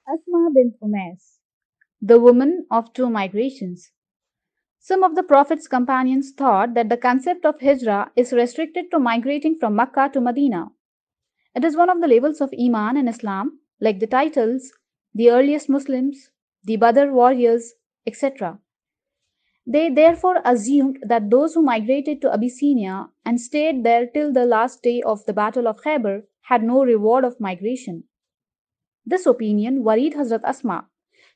Asma bint Umais, the woman of two migrations. Some of the Prophet's companions thought that the concept of hijrah is restricted to migrating from Makkah to Medina. It is one of the levels of Iman in Islam, like the titles, the earliest Muslims, the Badr warriors, etc. They therefore assumed that those who migrated to Abyssinia and stayed there till the last day of the Battle of Khyber had no reward of migration. This opinion worried Hazrat Asma.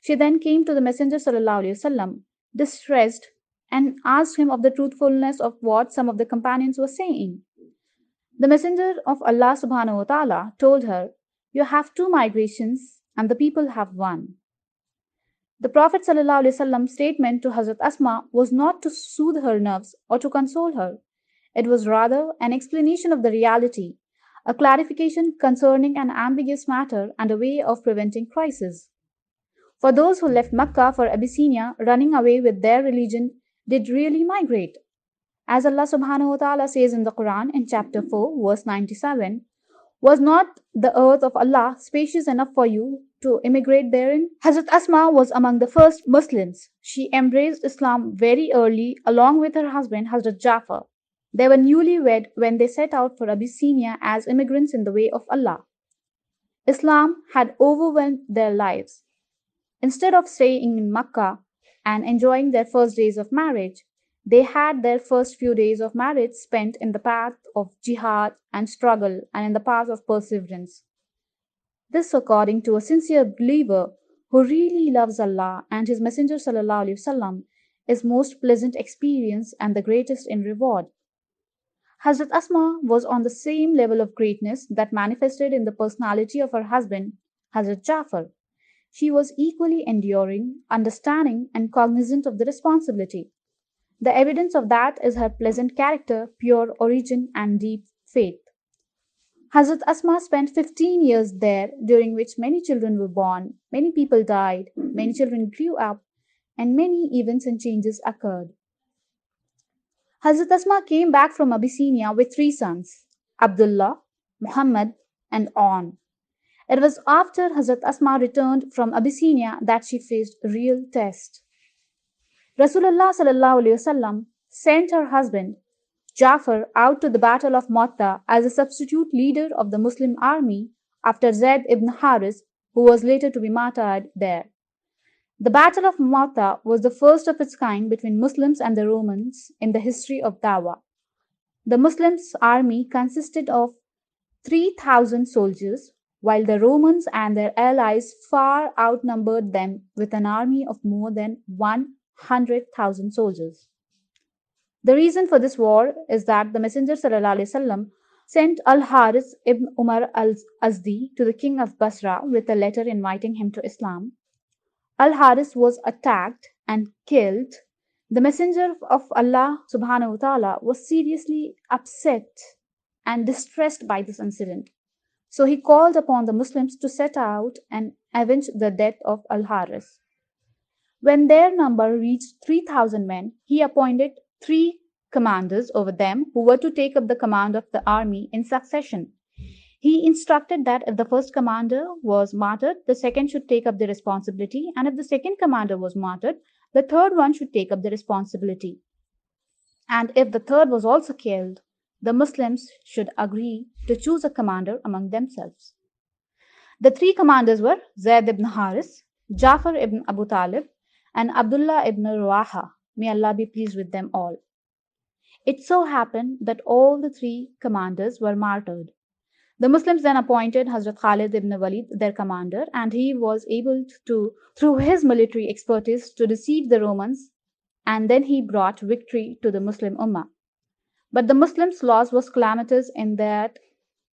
She then came to the Messenger ﷺ, distressed, and asked him of the truthfulness of what some of the companions were saying. The Messenger of Allah subhanahu wa ta'ala told her, "You have two migrations and the people have one." The Prophet ﷺ's statement to Hazrat Asma was not to soothe her nerves or to console her. It was rather an explanation of the reality, a clarification concerning an ambiguous matter and a way of preventing crisis. For those who left Mecca for Abyssinia, running away with their religion did really migrate. As Allah subhanahu wa ta'ala says in the Quran in chapter 4, verse 97, "Was not the earth of Allah spacious enough for you to immigrate therein?" Hazrat Asma was among the first Muslims. She embraced Islam very early along with her husband Hazrat Jafar. They were newlywed when they set out for Abyssinia as immigrants in the way of Allah. Islam had overwhelmed their lives. Instead of staying in Makkah and enjoying their first days of marriage, they had their first few days of marriage spent in the path of jihad and struggle and in the path of perseverance. This, according to a sincere believer who really loves Allah and His Messenger ﷺ, is most pleasant experience and the greatest in reward. Hazrat Asma was on the same level of greatness that manifested in the personality of her husband, Hazrat Jafar. She was equally enduring, understanding, and cognizant of the responsibility. The evidence of that is her pleasant character, pure origin, and deep faith. Hazrat Asma spent 15 years there, during which many children were born, many people died, many children grew up, and many events and changes occurred. Hazrat Asma came back from Abyssinia with three sons, Abdullah, Muhammad, and On. It was after Hazrat Asma returned from Abyssinia that she faced real test. Rasulullah sallallahu alaihi wasallam sent her husband Jafar out to the Battle of Mu'tah as a substitute leader of the Muslim army after Zayd ibn Haris, who was later to be martyred there. The Battle of Mu'tah was the first of its kind between Muslims and the Romans in the history of Dawah. The Muslims' army consisted of 3,000 soldiers, while the Romans and their allies far outnumbered them with an army of more than 100,000 soldiers. The reason for this war is that the Messenger ﷺ sent Al Haris ibn Umar al Azdi to the king of Basra with a letter inviting him to Islam. Al Haris was attacked and killed. The Messenger of Allah subhanahu wa ta'ala was seriously upset and distressed by this incident. So he called upon the Muslims to set out and avenge the death of Al Haris. When their number reached 3,000 men, he appointed three commanders over them who were to take up the command of the army in succession. He instructed that if the first commander was martyred, the second should take up the responsibility, and if the second commander was martyred, the third one should take up the responsibility. And if the third was also killed, the Muslims should agree to choose a commander among themselves. The three commanders were Zayd ibn Haris, Jafar ibn Abu Talib, and Abdullah ibn Rawaha. May Allah be pleased with them all. It so happened that all the three commanders were martyred. The Muslims then appointed Hazrat Khalid ibn Walid their commander, and he was able to, through his military expertise, to deceive the Romans, and then he brought victory to the Muslim Ummah. But the Muslims' loss was calamitous in that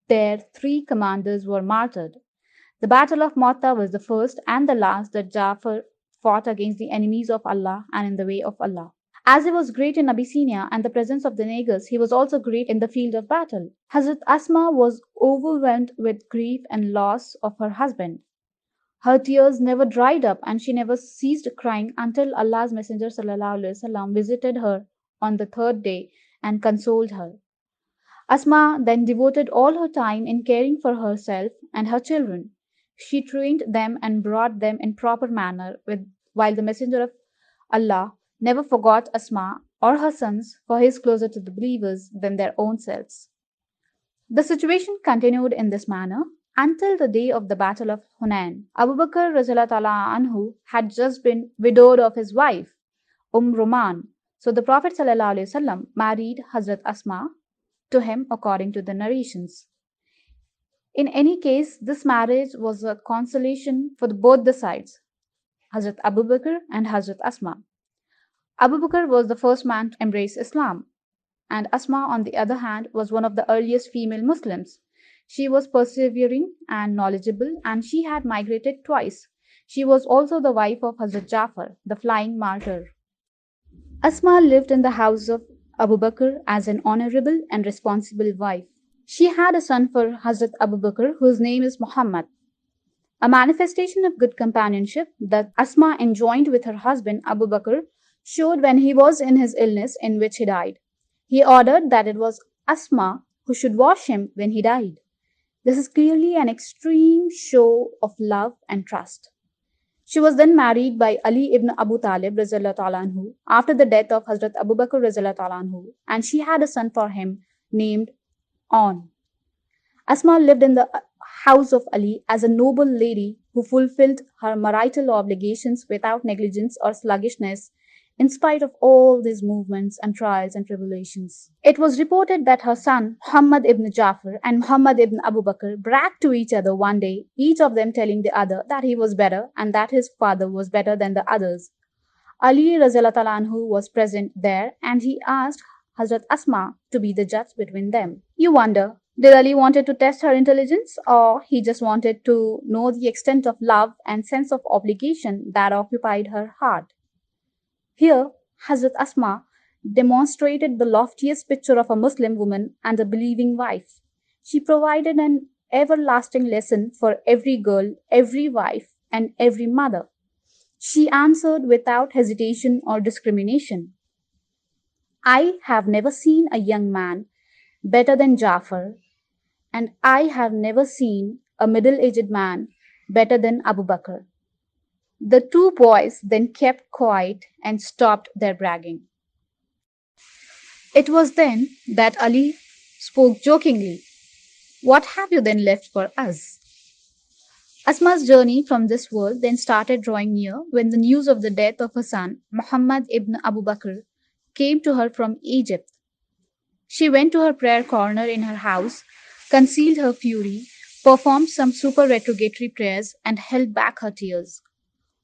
their three commanders were martyred. The Battle of Mu'tah was the first and the last that Jafar fought against the enemies of Allah and in the way of Allah. As he was great in Abyssinia and the presence of the Negus, he was also great in the field of battle. Hazrat Asma was overwhelmed with grief and loss of her husband. Her tears never dried up and she never ceased crying until Allah's Messenger ﷺ visited her on the third day and consoled her. Asma then devoted all her time in caring for herself and her children. She trained them and brought them in proper manner, while the Messenger of Allah never forgot Asma or her sons, for he is closer to the believers than their own selves. The situation continued in this manner until the day of the Battle of Hunain. Abu Bakr Rajallah anhu had just been widowed of his wife, Roman. So the Prophet ﷺ married Hazrat Asma to him according to the narrations. In any case, this marriage was a consolation for both the sides, Hazrat Abu Bakr and Hazrat Asma. Abu Bakr was the first man to embrace Islam, and Asma, on the other hand, was one of the earliest female Muslims. She was persevering and knowledgeable, and she had migrated twice. She was also the wife of Hazrat Jafar, the flying martyr. Asma lived in the house of Abu Bakr as an honorable and responsible wife. She had a son for Hazrat Abu Bakr, whose name is Muhammad. A manifestation of good companionship that Asma enjoined with her husband Abu Bakr showed when he was in his illness in which he died. He ordered that it was Asma who should wash him when he died. This is clearly an extreme show of love and trust. She was then married by Ali ibn Abu Talib anhu, after the death of Hazrat Abu Bakr anhu, and she had a son for him named On. Asma lived in the house of Ali as a noble lady who fulfilled her marital obligations without negligence or sluggishness, in spite of all these movements and trials and tribulations. It was reported that her son, Muhammad ibn Jafar and Muhammad ibn Abu Bakr, bragged to each other one day, each of them telling the other that he was better and that his father was better than the others. Ali anhu was present there, and he asked Hazrat Asma to be the judge between them. You wonder, did Ali wanted to test her intelligence, or he just wanted to know the extent of love and sense of obligation that occupied her heart? Here, Hazrat Asma demonstrated the loftiest picture of a Muslim woman and a believing wife. She provided an everlasting lesson for every girl, every wife, and every mother. She answered without hesitation or discrimination. I have never seen a young man better than Jafar, and I have never seen a middle-aged man better than Abu Bakr. The two boys then kept quiet and stopped their bragging. It was then that Ali spoke jokingly, What have you then left for us? Asma's journey from this world then started drawing near when the news of the death of her son, Muhammad ibn Abu Bakr, came to her from Egypt. She went to her prayer corner in her house, concealed her fury, performed some supererogatory prayers, and held back her tears.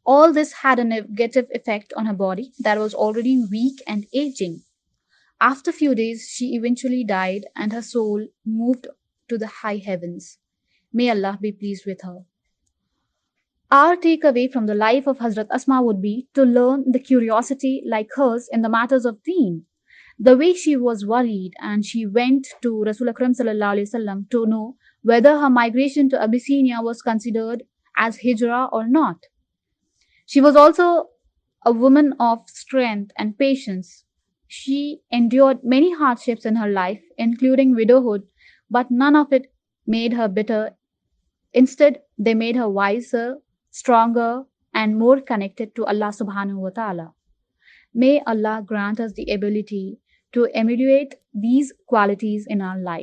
All this had a negative effect on her body that was already weak and aging. After a few days, she eventually died and her soul moved to the high heavens. May Allah be pleased with her. Our takeaway from the life of Hazrat Asma would be to learn the curiosity like hers in the matters of deen. The way she was worried and she went to Rasul Akram sallallahu alaihi wasallam to know whether her migration to Abyssinia was considered as hijrah or not. She was also a woman of strength and patience. She endured many hardships in her life, including widowhood, but none of it made her bitter. Instead, they made her wiser, stronger, and more connected to Allah subhanahu wa ta'ala. May Allah grant us the ability to emulate these qualities in our life.